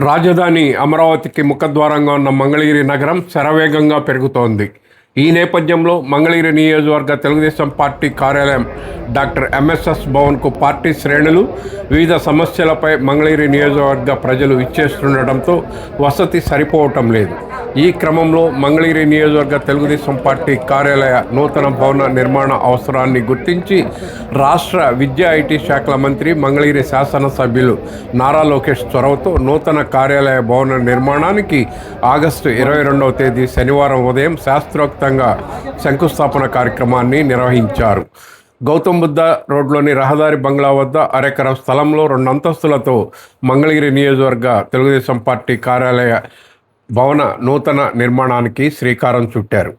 రాజధాని అమరావతికి ముఖద్వారంగా ఉన్న మంగళగిరి నగరం శరవేగంగా పెరుగుతోంది. ఈ నేపథ్యంలో మంగళగిరి నియోజకవర్గ తెలుగుదేశం పార్టీ కార్యాలయం డాక్టర్ ఎంఎస్ఎస్ భవన్కు పార్టీ శ్రేణులు వివిధ సమస్యలపై మంగళగిరి నియోజకవర్గ ప్రజలు ఇచ్చేస్తుండటంతో వసతి సరిపోవటం లేదు. ఈ క్రమంలో మంగళగిరి నియోజకవర్గ తెలుగుదేశం పార్టీ కార్యాలయ నూతన భవన నిర్మాణ అవసరాన్ని గుర్తించి రాష్ట్ర విద్యా ఐటీ శాఖల మంత్రి మంగళగిరి శాసనసభ్యులు నారా లోకేష్ చొరవతో నూతన కార్యాలయ భవన నిర్మాణానికి ఆగస్టు 22వ తేదీ శనివారం ఉదయం శాస్త్రోక్తంగా శంకుస్థాపన కార్యక్రమాన్ని నిర్వహించారు. గౌతమ్ బుద్ధ రోడ్లోని రహదారి బంగ్లా వద్ద అరెకరం స్థలంలో 2 అంతస్తులతో మంగళగిరి నియోజకవర్గ తెలుగుదేశం పార్టీ కార్యాలయ భవన నూతన నిర్మాణానికి శ్రీకారం చుట్టారు.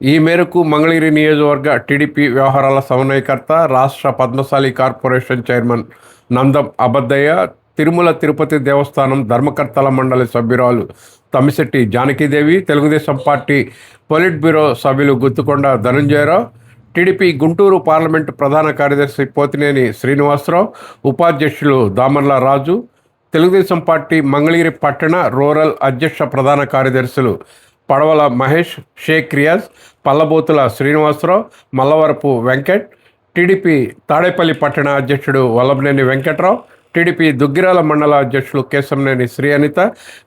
ఈ మేరకు మంగళగిరి నియోజకవర్గ టీడీపీ వ్యవహారాల సమన్వయకర్త, రాష్ట్ర పద్మశాలి కార్పొరేషన్ చైర్మన్ నందం అబద్దయ్య, తిరుమల తిరుపతి దేవస్థానం ధర్మకర్తల మండలి సభ్యురాలు Tammisetti Janaki Devi, Telugu Desam party polit bureau సభ్యులు గుత్తుకొండ ధనంజయరావు, టీడీపీ గుంటూరు పార్లమెంటు ప్రధాన కార్యదర్శి పోతినేని శ్రీనివాసరావు, ఉపాధ్యక్షులు దామర్ల రాజు, తెలుగుదేశం పార్టీ మంగళగిరి పట్టణ రూరల్ అధ్యక్ష ప్రధాన కార్యదర్శులు పడవల మహేష్, షేక్ రియాజ్, పల్లబోతుల శ్రీనివాసరావు, మల్లవరపు వెంకట్, టీడీపీ తాడేపల్లి పట్టణ అధ్యక్షుడు వల్లభనేని వెంకట్రావు, టీడీపీ దుగ్గిరాల మండల అధ్యక్షులు కేశంనేని శ్రీ అనిత,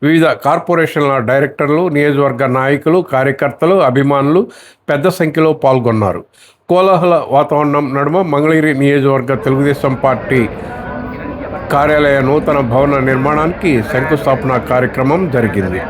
వివిధ కార్పొరేషన్ల డైరెక్టర్లు, నియోజకవర్గ నాయకులు, కార్యకర్తలు, అభిమానులు పెద్ద సంఖ్యలో పాల్గొన్నారు. కోలాహల వాతావరణం నడుమ మంగళగిరి నియోజకవర్గ తెలుగుదేశం పార్టీ కార్యాలయ నూతన భవన నిర్మాణానికి శంకుస్థాపన కార్యక్రమం జరిగింది.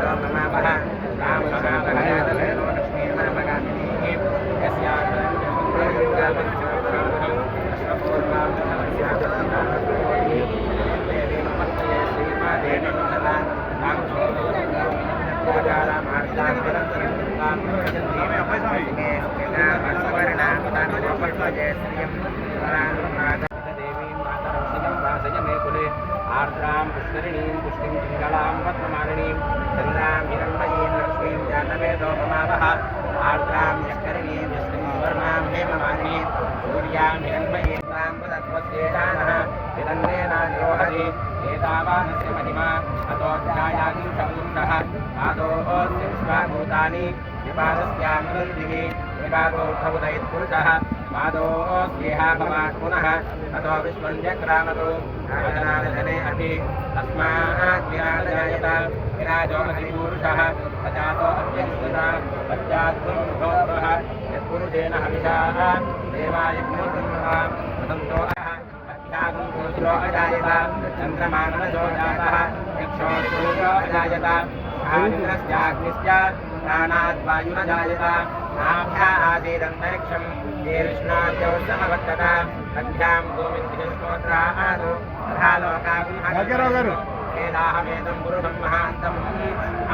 आर्द्रां पुष्करिणीं पुष्टिं पिङ्गलां पद्ममालिनीं चन्द्रां हिरण्मयीं लक्ष्मीं जानवेदोपमावः आर्द्रां यष्करिणीं यष्टिं सुवर्णां हेममालिनीं सूर्यां हिरण्मयीं तां पदत्वस्येतानः विदन्नेनानिरोहति एतावानस्य महिमा अतोऽध्यायाति शब्दः आदोऽस्य विश्वाभूतानि विपादस्यां वृद्धिः विपादोऽर्थमुदयत्पुरुषः पादोऽस्येह भवात् पुनः अतो विश्वन्यक्रामतो राजनाधने अपि तस्मात् विराजयत विराजो अधिपुरुषः सजातो अत्यस्तः पश्चात्पुरुषोऽः यत्पुरुषेण हविषाः देवायज्ञोत्तमः वदन्तो अध्यागं पुरुषो अजायत चन्द्रमानसो जातः यक्षो सूर्यो अजायत आदिन्द्रश्चाग्निश्च प्राणाद्वायुरजायत नाभ्या आसीदन्तरिक्षं ये विष्णाद्यौ समवर्तत अभ्यां गोविन्दोत्रादो तथा लोकागुहागरो वेदाहमेदं पुरुषं महान्तम्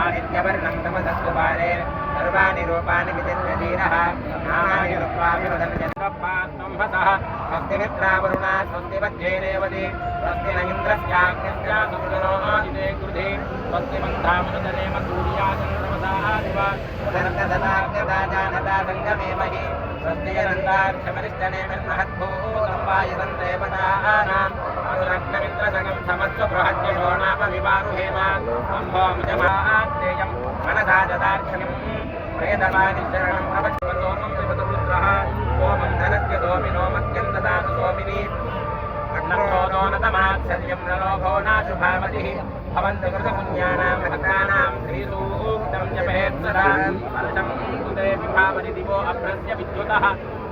आदित्यवर्णं तमसस्वपारे सर्वाणि रूपाणि विचिन्त्यधीरः नामानि रूपाणि वदन्त्यं हसः स्वस्ति मित्रावरुणा स्वस्ति वज्रेणेवति स्वस्ति न इन्द्रस्याग्निश्च सुमृदनो आदिते कृधि स्वस्ति मन्थामनुदने मसूर्याचन्द्रमसादिव तदन्तददाज्ञदाजानता सङ्गमेमहि स्वस्ति यदन्ताक्षमरिष्टनेमिर्महद्भूतं वायुसन्देवतानाम् असुरग्नमिन्द्रसगं समस्वबृहद्यशो नाम विवारुहेम अम्भोमुजमात्तेयं मनसा ददार्क्षणिं प्रेतवादिशरणं प्रपच्यसोमं त्रिपदरुद्रः सोमं धनस्य सोमिनो मह्यं ददातु सोमिनी अग्नोदोनतमात्सर्यं नलोभो नाशुभावतिः भवन्तु कृतपुण्यानां भक्तानां श्रीसूक्तं जपेत् सदा वर्षं तु ते विभावति दिवो अभ्रस्य विद्युतः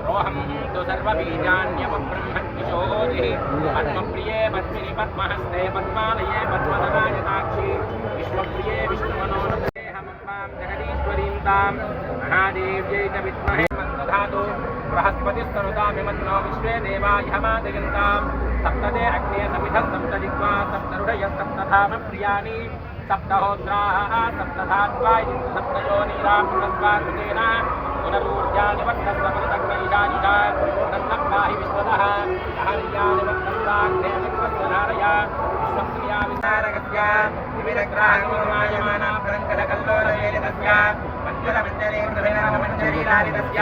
रोहं तु सर्वबीजान्यवब्रह्मद्विषोदिः पद्मप्रिये पद्मिनि पद्महस्ते पद्मालये पद्मधरायताक्षी विश्वप्रिये विष्णुमनोरथेऽहमम्बां जगदीश्वरीं तां महादेव्यै च विद्महे दधातु बृहस्पतिस्तनुतामिमन्नो विश्वे देवा ह्यमादयन्ताम् सप्तदे अग्ने समिधः सप्तजिह्वा सप्तरुढयः सप्तधामप्रियाणि सप्तहोत्राः सप्तधात्वा इति सप्तयोनिरापुरस्वाकृतेन पुनरूर्जानि वर्तस्वमृतग्नैषानिषा तन्नप्पाहि विश्वतः सहर्यानि वर्तस्वाग्ने विश्वस्वधारया विश्वप्रिया विचारकस्य विविधग्राहकमायमाना परङ्कलकल्लोलवेलितस्य मञ्जुलमञ्जरीन्द्रविनामञ्जरीलालितस्य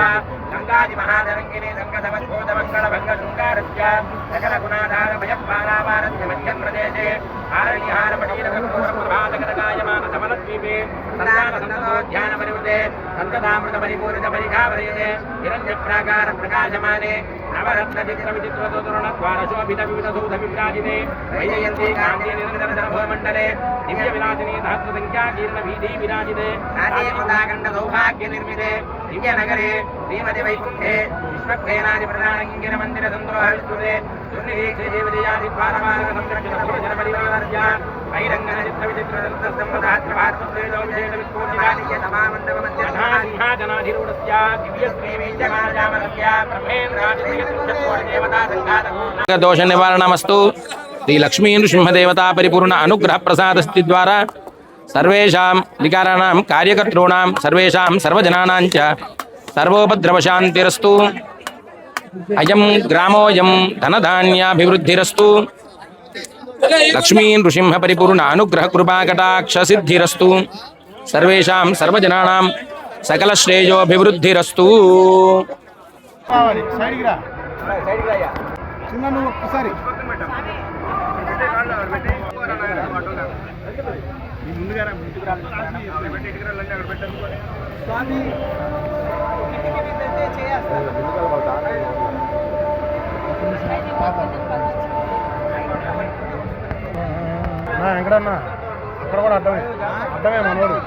गङ्गादिमहातरङ्गिनी सङ्गतमद्भूतमङ्गलभङ्गशृङ्गारस्य सकलगुणाधारभयपारावारस्य मध्यप्रदेशे आरण्यहारपटीरकपूरप्रभातकनकायमानसमलद्वीपे सन्तानसन्ततोध्यानपरिवृते सन्ततामृतपरिपूरितपरिघावरयते हिरण्यप्राकारप्रकाशमाने नवरत्नचित्रविचित्रतोरणद्वारशोभितविविधसूधविभ्राजिते वैजयन्ती कान्ति निरन्तरधनभवमण्डले दिव्यविलासिनी सहस्रसङ्ख्याकीर्णभीति विराजिते सौभाग्यनिर्मिते दिव्यनगरे श्रीमतिवैकुण्ठे विश्वक्सेनादिप्रधानकिङ्किरमन्दिरसन्दोहविस्तृते दुर्निरीक्षे देवदयादिद्वारमार्गसंरक्षितभोजनपरिवारस्य बहिरङ्गनचित्रविचित्रसम्पदात्रभात्मत्रेदोविशेषविस्फोटितानियतमामण्डपमध्यसिंहाजनाधिरूढस्य दिव्यश्रीवीञ्चमानजामरस्य ब्रह्मेन्द्रादिदेवता दोष निवारणमस्तु। श्री लक्ष्मी नृसिंहदेवता परिपूर्ण अनुग्रह प्रसादस्ति द्वारा सर्वेषां विकाराणां कार्यकर्तॄणां सर्वेषां सर्वजनानां च सर्वोपद्रवशान्तिरस्तु। अयं ग्रामोऽयं धनधान्याभिवृद्धिरस्तु। लक्ष्मी नृसिंह परिपूर्ण अनुग्रह कृपा कटाक्ष सिद्धिरस्तु। सर्वेषां सर्वजनानां सकल श्रेयोभिवृद्धिरस्तु। ఎక్కడన్నా అక్కడ కూడా అడ్డమే అడ్డమే మనోడు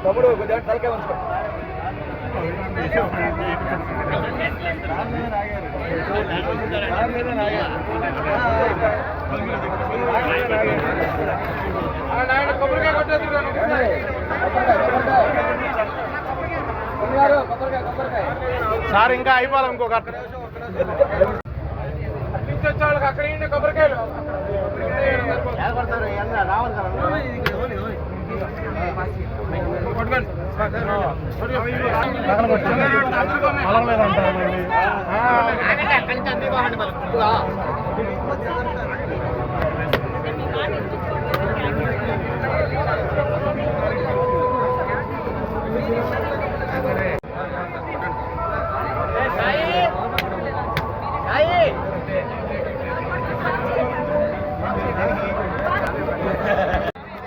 తమ్ముడు కొద్దిగా తలకే ఉంచుకో సార్ ఇంకా అయిపోవాలి ఇంకొక వాళ్ళకి అక్కడ కొబ్బరికాయలు రావాలి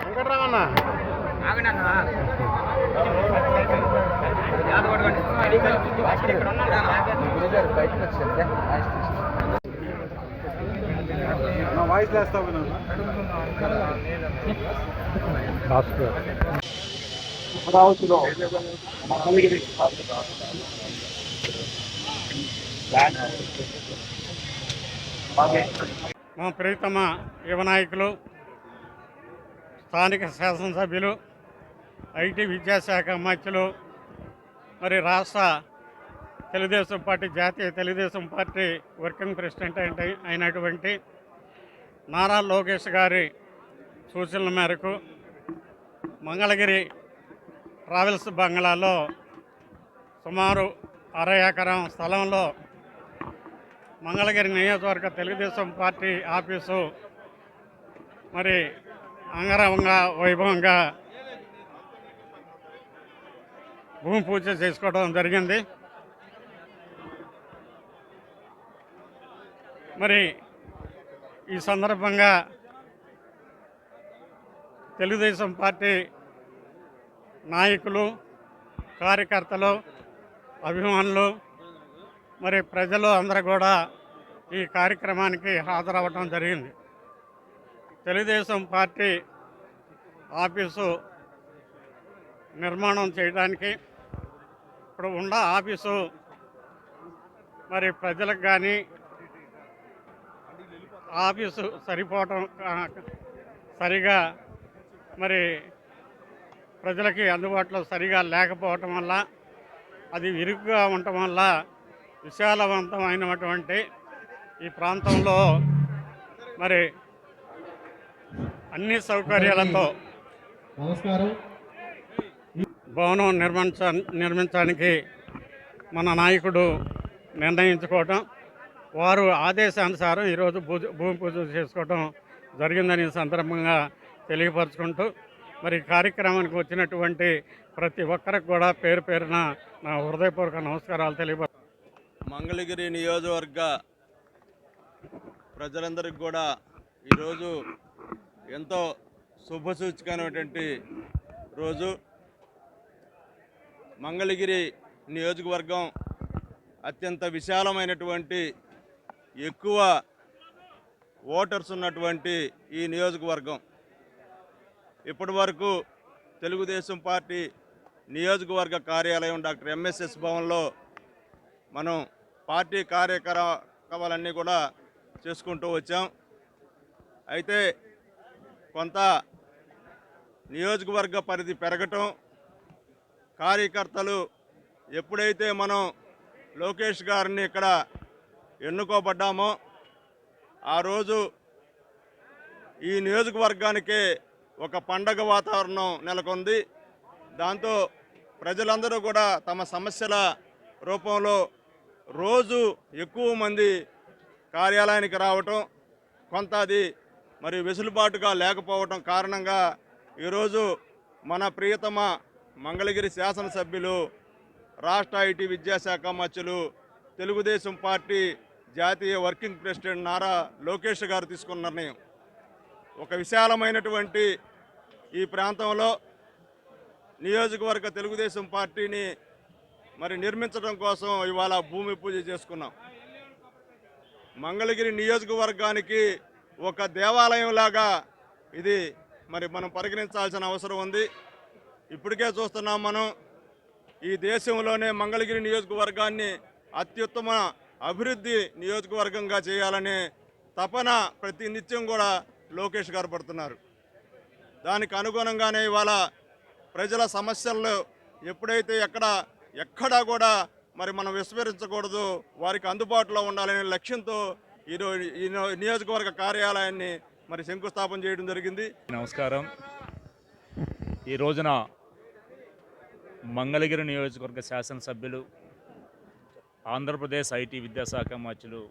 వెంకటరామన్న వాయిస్ వేస్తావు మా ప్రియతమ యువ నాయకులు స్థానిక శాసనసభ్యులు ఐటీ విద్యాశాఖ మంత్రులు మరి రాష్ట్ర తెలుగుదేశం పార్టీ జాతీయ తెలుగుదేశం పార్టీ వర్కింగ్ ప్రెసిడెంట్ అయినటువంటి నారా లోకేష్ గారి సూచనల మేరకు మంగళగిరి ట్రావెల్స్ బంగ్లాలో సుమారు 60 ఎకరం స్థలంలో మంగళగిరి నియోజకవర్గ తెలుగుదేశం పార్టీ ఆఫీసు మరి అంగరంగ వైభవంగా భూమి పూజ చేసుకోవడం జరిగింది. మరి ఈ సందర్భంగా తెలుగుదేశం పార్టీ నాయకులు, కార్యకర్తలు, అభిమానులు, మరి ప్రజలు అందరూ కూడా ఈ కార్యక్రమానికి హాజరవ్వటం జరిగింది. తెలుగుదేశం పార్టీ ఆఫీసు నిర్మాణం చేయడానికి ఇప్పుడు ఉన్న ఆఫీసు మరి ప్రజలకు కానీ ఆఫీసు సరిపోవటం సరిగా మరి ప్రజలకి అందుబాటులో సరిగా లేకపోవటం వల్ల, అది ఇరుకుగా ఉండటం వల్ల విశాలవంతమైనటువంటి ఈ ప్రాంతంలో మరి అన్ని సౌకర్యాలతో భవనం నిర్మించడానికి మన నాయకుడు నిర్ణయించుకోవటం, వారు ఆదేశానుసారం ఈరోజు భూమి పూజ చేసుకోవటం జరిగిందని ఈ సందర్భంగా తెలియపరచుకుంటూ, మరి కార్యక్రమానికి వచ్చినటువంటి ప్రతి ఒక్కరికి కూడా పేరు పేరున నా హృదయపూర్వక నమస్కారాలు తెలియపరు. మంగళగిరి నియోజకవర్గ ప్రజలందరికీ కూడా ఈరోజు ఎంతో శుభసూచకమైనటువంటి రోజు. మంగళగిరి నియోజకవర్గం అత్యంత విశాలమైనటువంటి, ఎక్కువ ఓటర్స్ ఉన్నటువంటి ఈ నియోజకవర్గం. ఇప్పటి వరకు తెలుగుదేశం పార్టీ నియోజకవర్గ కార్యాలయం డాక్టర్ ఎంఎస్ఎస్ భవన్లో మనం పార్టీ కార్యకలాపాలన్నీ కూడా చేసుకుంటూ వచ్చాం. అయితే కొంత నియోజకవర్గ పరిధి పెరగటం, కార్యకర్తలు ఎప్పుడైతే మనం లోకేష్ గారిని ఇక్కడ ఎన్నుకోబడ్డామో ఆ రోజు ఈ నియోజకవర్గానికే ఒక పండగ వాతావరణం నెలకొంది. దాంతో ప్రజలందరూ కూడా తమ సమస్యల రూపంలో రోజు ఎక్కువ మంది కార్యాలయానికి రావటం, కొంత అది మరి వెసులుబాటుగా లేకపోవటం కారణంగా ఈరోజు మన ప్రియతమ మంగళగిరి శాసనసభ్యులు, రాష్ట్ర ఐటీ విద్యాశాఖ మంత్రులు, తెలుగుదేశం పార్టీ జాతీయ వర్కింగ్ ప్రెసిడెంట్ నారా లోకేష్ గారు తీసుకున్న నిర్ణయం, ఒక విశాలమైనటువంటి ఈ ప్రాంతంలో నియోజకవర్గ తెలుగుదేశం పార్టీని మరి నిర్మించడం కోసం ఇవాళ భూమి పూజ చేసుకున్నాం. మంగళగిరి నియోజకవర్గానికి ఒక దేవాలయంలాగా ఇది మరి మనం పరిగణించాల్సిన అవసరం ఉంది. ఇప్పటికే చూస్తున్నాం మనం, ఈ దేశంలోనే మంగళగిరి నియోజకవర్గాన్ని అత్యుత్తమ అభివృద్ధి నియోజకవర్గంగా చేయాలనే తపన ప్రతి నిత్యం కూడా లోకేష్ గారు పడుతున్నారు. దానికి అనుగుణంగానే ఇవాళ ప్రజల సమస్యలు ఎప్పుడైతే ఎక్కడా కూడా మరి మనం విస్మరించకూడదు, వారికి అందుబాటులో ఉండాలనే లక్ష్యంతో ఈరోజు ఈ నియోజకవర్గ కార్యాలయాన్ని మరి శంకుస్థాపన చేయడం జరిగింది. నమస్కారం. ఈ రోజున మంగళగిరి నియోజకవర్గ శాసనసభ్యులు, ఆంధ్రప్రదేశ్ ఐటీ విద్యాశాఖ మంత్రులు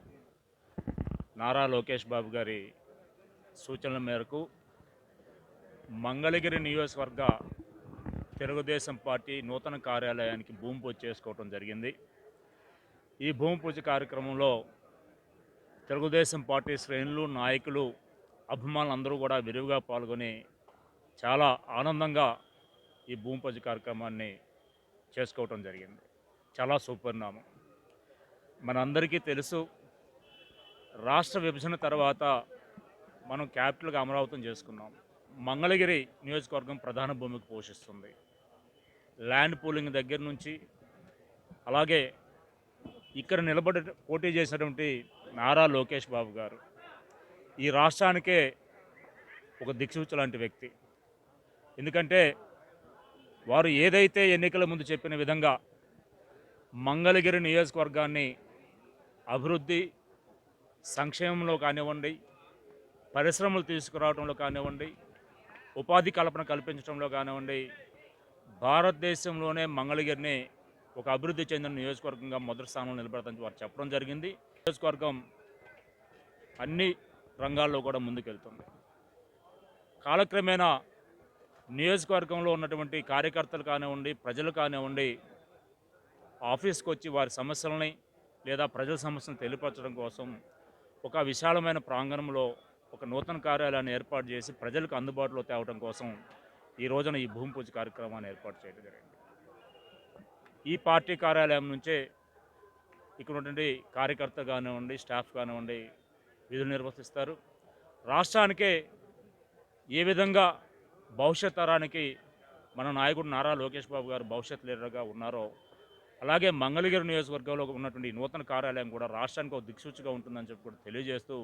నారా లోకేష్ బాబు గారి సూచనల మేరకు మంగళగిరి నియోజకవర్గ తెలుగుదేశం పార్టీ నూతన కార్యాలయానికి భూమి పూజ చేసుకోవడం జరిగింది. ఈ భూమి పూజ కార్యక్రమంలో తెలుగుదేశం పార్టీ శ్రేణులు, నాయకులు, అభిమానులు అందరూ కూడా విరివిగా పాల్గొని చాలా ఆనందంగా ఈ భూమి పూజ కార్యక్రమాన్ని చేసుకోవటం జరిగింది. చాలా సుపరిణామం. మనందరికీ తెలుసు, రాష్ట్ర విభజన తర్వాత మనం క్యాపిటల్గా అమరావతిని చేసుకున్నాం. మంగళగిరి నియోజకవర్గం ప్రధాన భూమికి పోషిస్తుంది. ల్యాండ్ పూలింగ్ దగ్గర నుంచి, అలాగే ఇక్కడ నిలబడి పోటీ చేసినటువంటి నారా లోకేష్ బాబు గారు ఈ రాష్ట్రానికే ఒక దిక్సూచి లాంటి వ్యక్తి. ఎందుకంటే వారు ఏదైతే ఎన్నికల ముందు చెప్పిన విధంగా మంగళగిరి నియోజకవర్గాన్ని అభివృద్ధి, సంక్షేమంలో కానివ్వండి, పరిశ్రమలు తీసుకురావడంలో కానివ్వండి, ఉపాధి కల్పన కల్పించడంలో కానివ్వండి, భారతదేశంలోనే మంగళగిరిని ఒక అభివృద్ధి చెందిన నియోజకవర్గంగా మొదటి స్థానంలో నిలబెడతామని వారు చెప్పడం జరిగింది. నియోజకవర్గం అన్ని రంగాల్లో కూడా ముందుకెళ్తుంది. కాలక్రమేణా నియోజకవర్గంలో ఉన్నటువంటి కార్యకర్తలు కానివ్వండి, ప్రజలు కానివ్వండి, ఆఫీస్కి వచ్చి వారి సమస్యలని లేదా ప్రజల సమస్యలను తెలియపరచడం కోసం ఒక విశాలమైన ప్రాంగణంలో ఒక నూతన కార్యాలయాన్ని ఏర్పాటు చేసి ప్రజలకు అందుబాటులో తేవడం కోసం ఈ రోజున ఈ భూమి పూజ కార్యక్రమాన్ని ఏర్పాటు చేయడం జరిగింది. ఈ పార్టీ కార్యాలయం నుంచే ఇక్కడ ఉన్నటువంటి కార్యకర్త కానివ్వండి, స్టాఫ్ కానివ్వండి విధులు నిర్వర్తిస్తారు. రాష్ట్రానికే ఏ విధంగా భవిష్యత్ తరానికి మన నాయకుడు నారా లోకేష్ బాబు గారు భవిష్యత్ లీడర్గా ఉన్నారో అలాగే మంగళగిరి నియోజకవర్గంలో ఉన్నటువంటి నూతన కార్యాలయం కూడా రాష్ట్రానికి ఒక దిక్సూచిగా ఉంటుందని చెప్పి కూడా తెలియజేస్తూ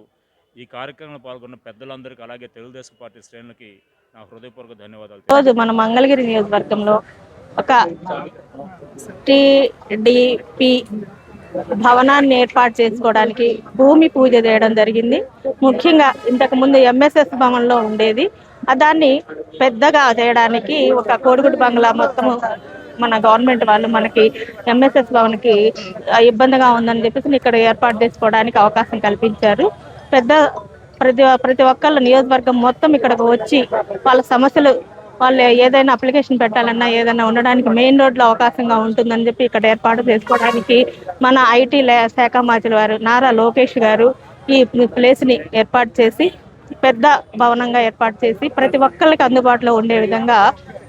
ఈ కార్యక్రమంలో పాల్గొన్న పెద్దలందరికీ అలాగే తెలుగుదేశం పార్టీ శ్రేణులకి నా హృదయపూర్వక ధన్యవాదాలు. రోజు మన మంగళగిరి నియోజకవర్గంలో ఒక టీడీపీ భవనాన్ని ఏర్పాటు చేసుకోవడానికి భూమి పూజ చేయడం జరిగింది. ముఖ్యంగా ఇంతకు ముందు ఎంఎస్ఎస్ భవన్లో ఉండేది, దాన్ని పెద్దగా చేయడానికి ఒక కోడిగుడ్డు బంగ్లా మొత్తము మన గవర్నమెంట్ వాళ్ళు మనకి ఎంఎస్ఎస్ భవన్కి ఇబ్బందిగా ఉందని చెప్పేసి ఇక్కడ ఏర్పాటు చేసుకోవడానికి అవకాశం కల్పించారు. ప్రతి ఒక్కళ్ళ నియోజకవర్గం మొత్తం ఇక్కడికి వచ్చి వాళ్ళ సమస్యలు వాళ్ళు ఏదైనా అప్లికేషన్ పెట్టాలన్నా ఏదైనా ఉండడానికి మెయిన్ రోడ్లో అవకాశంగా ఉంటుందని చెప్పి ఇక్కడ ఏర్పాటు చేసుకోవడానికి మన ఐటీ శాఖ మంత్రి వారు నారా లోకేష్ గారు ఈ ప్లేస్ని ఏర్పాటు చేసి పెద్ద భవనంగా ఏర్పాటు చేసి ప్రతి ఒక్కరికి అందుబాటులో ఉండే విధంగా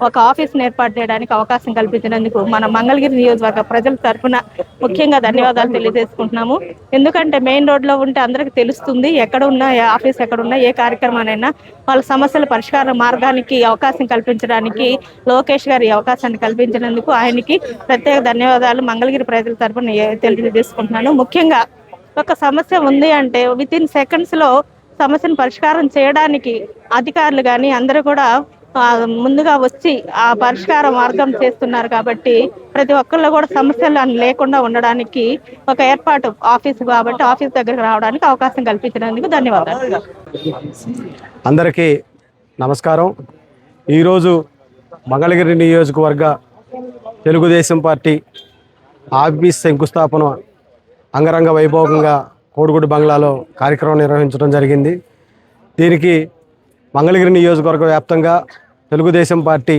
ఒక ఆఫీస్ని ఏర్పాటు చేయడానికి అవకాశం కల్పించినందుకు మన మంగళగిరి నియోజకవర్గ ప్రజల తరఫున ముఖ్యంగా ధన్యవాదాలు తెలియజేసుకుంటున్నాము. ఎందుకంటే మెయిన్ రోడ్లో ఉంటే అందరికీ తెలుస్తుంది ఎక్కడ ఉన్నా, ఏ ఆఫీస్ ఎక్కడున్నా, ఏ కార్యక్రమానైనా వాళ్ళ సమస్యల పరిష్కార మార్గానికి అవకాశం కల్పించడానికి లోకేష్ గారు ఈ అవకాశాన్ని కల్పించినందుకు ఆయనకి ప్రత్యేక ధన్యవాదాలు మంగళగిరి ప్రజల తరఫున తెలియజేసుకుంటున్నాను. ముఖ్యంగా ఒక సమస్య ఉంది అంటే వితిన్ సెకండ్స్లో సమస్యను పరిష్కారం చేయడానికి అధికారులు కానీ అందరూ కూడా ముందుగా వచ్చి ఆ పరిష్కార మార్గం చేస్తున్నారు. కాబట్టి ప్రతి ఒక్కళ్ళు కూడా సమస్యలు లేకుండా ఉండడానికి ఒక ఏర్పాటు ఆఫీసు కాబట్టి ఆఫీస్ దగ్గరకు రావడానికి అవకాశం కల్పించినందుకు ధన్యవాదాలు. అందరికీ నమస్కారం. ఈరోజు మంగళగిరి నియోజకవర్గ తెలుగుదేశం పార్టీ ఆఫీస్ శంకుస్థాపన అంగరంగ వైభవంగా కోడిగుడ్డు బంగ్లాలో కార్యక్రమం నిర్వహించడం జరిగింది. దీనికి మంగళగిరి నియోజకవర్గ వ్యాప్తంగా తెలుగుదేశం పార్టీ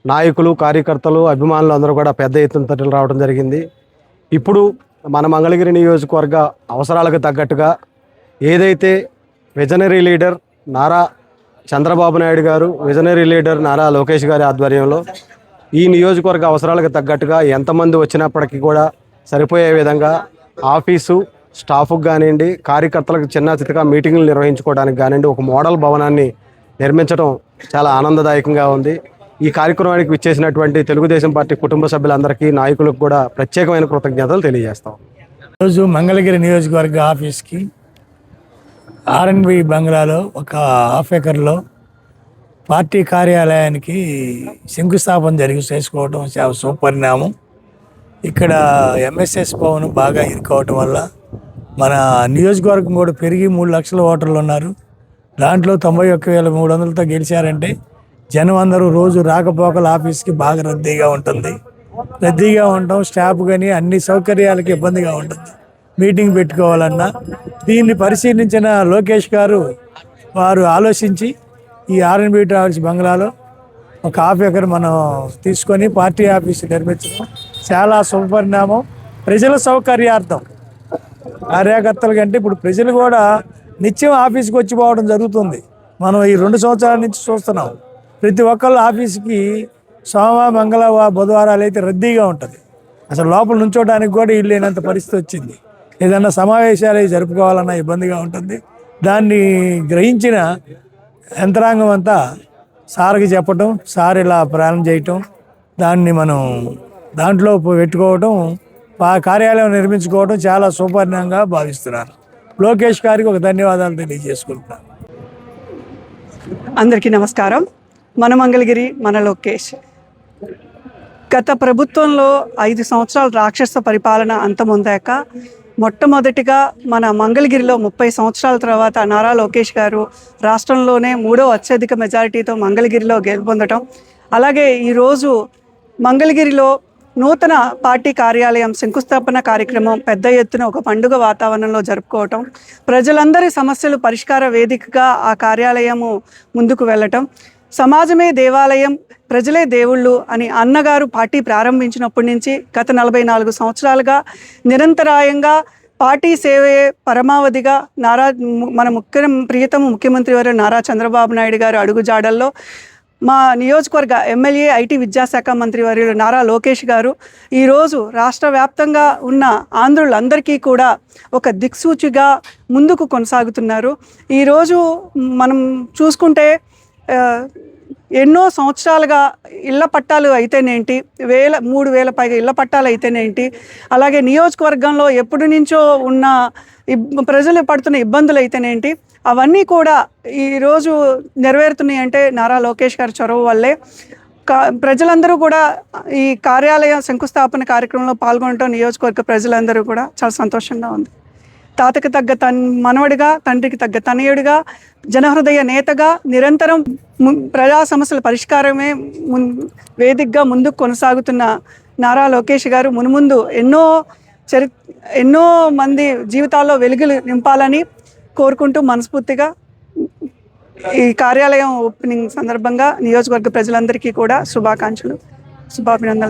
నాయకులు, కార్యకర్తలు, అభిమానులు అందరూ కూడా పెద్ద ఎత్తున తరలి రావడం జరిగింది. ఇప్పుడు మన మంగళగిరి నియోజకవర్గ అవసరాలకు తగ్గట్టుగా ఏదైతే విజనరీ లీడర్ నారా చంద్రబాబు నాయుడు గారు, విజనరీ లీడర్ నారా లోకేష్ గారి ఆధ్వర్యంలో ఈ నియోజకవర్గ అవసరాలకు తగ్గట్టుగా ఎంతమంది వచ్చినప్పటికీ కూడా సరిపోయే విధంగా ఆఫీసు స్టాఫ్కి కానివ్వండి, కార్యకర్తలకు చిన్న చితగా మీటింగులు నిర్వహించుకోవడానికి కానివ్వండి ఒక మోడల్ భవనాన్ని నిర్మించడం చాలా ఆనందదాయకంగా ఉంది. ఈ కార్యక్రమానికి విచ్చేసినటువంటి తెలుగుదేశం పార్టీ కుటుంబ సభ్యులందరికీ, నాయకులకు కూడా ప్రత్యేకమైన కృతజ్ఞతలు తెలియజేస్తాం. ఈరోజు మంగళగిరి నియోజకవర్గ ఆఫీస్కి ఆర్ఎన్బి బంగ్లాలో ఒక హాఫ్ ఎకర్లో పార్టీ కార్యాలయానికి శంకుస్థాపన చేసుకోవడం చాలా సుపరిణామం. ఇక్కడ ఎంఎస్ఎస్ భవన్ బాగా ఇరుకోవటం వల్ల మన నియోజకవర్గం కూడా పెరిగి 3 లక్షల ఓటర్లు ఉన్నారు. దాంట్లో 91,300తో గెలిచారంటే జనం అందరూ రోజు రాకపోకల ఆఫీస్కి బాగా రద్దీగా ఉంటుంది. రద్దీగా ఉండటం స్టాఫ్ కానీ అన్ని సౌకర్యాలకి ఇబ్బందిగా ఉంటుంది. మీటింగ్ పెట్టుకోవాలన్నా దీన్ని పరిశీలించిన లోకేష్ గారు వారు ఆలోచించి ఈ ఆర్ఎన్బి ట్రావెల్స్ బంగ్లాలో ఒక హాఫ్ ఎకర్ మనం తీసుకొని పార్టీ ఆఫీస్ నిర్మించడం చాలా శుభపరిణామం. ప్రజల సౌకర్యార్థం కార్యకర్తల కంటే ఇప్పుడు ప్రజలు కూడా నిత్యం ఆఫీస్కి వచ్చి పోవడం జరుగుతుంది. మనం ఈ 2 సంవత్సరాల నుంచి చూస్తున్నాం. ప్రతి ఒక్కళ్ళు ఆఫీస్కి సోమ, మంగళ, బుధవారాలు అయితే రద్దీగా ఉంటుంది. అసలు లోపల నుంచోడానికి కూడా ఇల్లు లేనంత పరిస్థితి వచ్చింది. ఏదన్నా సమావేశాలు జరుపుకోవాలన్నా ఇబ్బందిగా ఉంటుంది. దాన్ని గ్రహించిన యంత్రాంగం అంతా సార్కి చెప్పటం, సార్ ఇలా ప్రయాణం చేయటం, దాన్ని మనం దాంట్లో పెట్టుకోవటం, కార్యాలయం నిర్మించుకోవడం చాలా సుపరిణంగా భావిస్తున్నాను. లోకేష్ గారికి ఒక ధన్యవాదాలు తెలియజేసుకుంటున్నాను. అందరికీ నమస్కారం. మన మంగళగిరి, మన లోకేష్. గత ప్రభుత్వంలో 5 సంవత్సరాల రాక్షస పరిపాలన అంతమొందాక మొట్టమొదటిగా మన మంగళగిరిలో 30 సంవత్సరాల తర్వాత నారా లోకేష్ గారు రాష్ట్రంలోనే 3వ అత్యధిక మెజారిటీతో మంగళగిరిలో గెలుపొందటం, అలాగే ఈరోజు మంగళగిరిలో నూతన పార్టీ కార్యాలయం శంకుస్థాపన కార్యక్రమం పెద్ద ఎత్తున ఒక పండుగ వాతావరణంలో జరుపుకోవటం, ప్రజలందరి సమస్యలు పరిష్కార వేదికగా ఆ కార్యాలయము ముందుకు వెళ్ళటం, సమాజమే దేవాలయం, ప్రజలే దేవుళ్ళు అని అన్నగారు పార్టీ ప్రారంభించినప్పటి నుంచి గత 44 సంవత్సరాలుగా నిరంతరాయంగా పార్టీ సేవే పరమావధిగా మన ప్రియతమ ముఖ్యమంత్రి వారు నారా చంద్రబాబు నాయుడు గారు అడుగుజాడల్లో మా నియోజకవర్గ ఎమ్మెల్యే ఐటీ విద్యాశాఖ మంత్రి వర్యులు నారా లోకేష్ గారు ఈరోజు రాష్ట్ర వ్యాప్తంగా ఉన్న ఆంధ్రులందరికీ కూడా ఒక దిక్సూచిగా ముందుకు కొనసాగుతున్నారు. ఈరోజు మనం చూసుకుంటే ఎన్నో సంవత్సరాలుగా ఇళ్ల పట్టాలు అయితేనేంటి, 3,000 పైగా ఇళ్ల పట్టాలు అయితేనేంటి, అలాగే నియోజకవర్గంలో ఎప్పటి నుంచో ఉన్న ప్రజలు పడుతున్న ఇబ్బందులు అయితేనేంటి, అవన్నీ కూడా ఈరోజు నెరవేరుతున్నాయి అంటే నారా లోకేష్ గారి చొరవ వల్లే. ప్రజలందరూ కూడా ఈ కార్యాలయ శంకుస్థాపన కార్యక్రమంలో పాల్గొనడం నియోజకవర్గ ప్రజలందరూ కూడా చాలా సంతోషంగా ఉంది. తాతకి తగ్గ మనవడిగా, తండ్రికి తగ్గ తనయుడిగా, జనహృదయ నేతగా నిరంతరం ప్రజా సమస్యల పరిష్కారమే వేదికగా ముందుకు కొనసాగుతున్న నారా లోకేష్ గారు మున్ముందు ఎన్నో మంది జీవితాల్లో వెలుగులు నింపాలని కోరుకుంటూ మనస్ఫూర్తిగా ఈ కార్యాలయం ఓపెనింగ్ సందర్భంగా నియోజకవర్గ ప్రజలందరికీ కూడా శుభాకాంక్షలు, శుభాభినందనలు.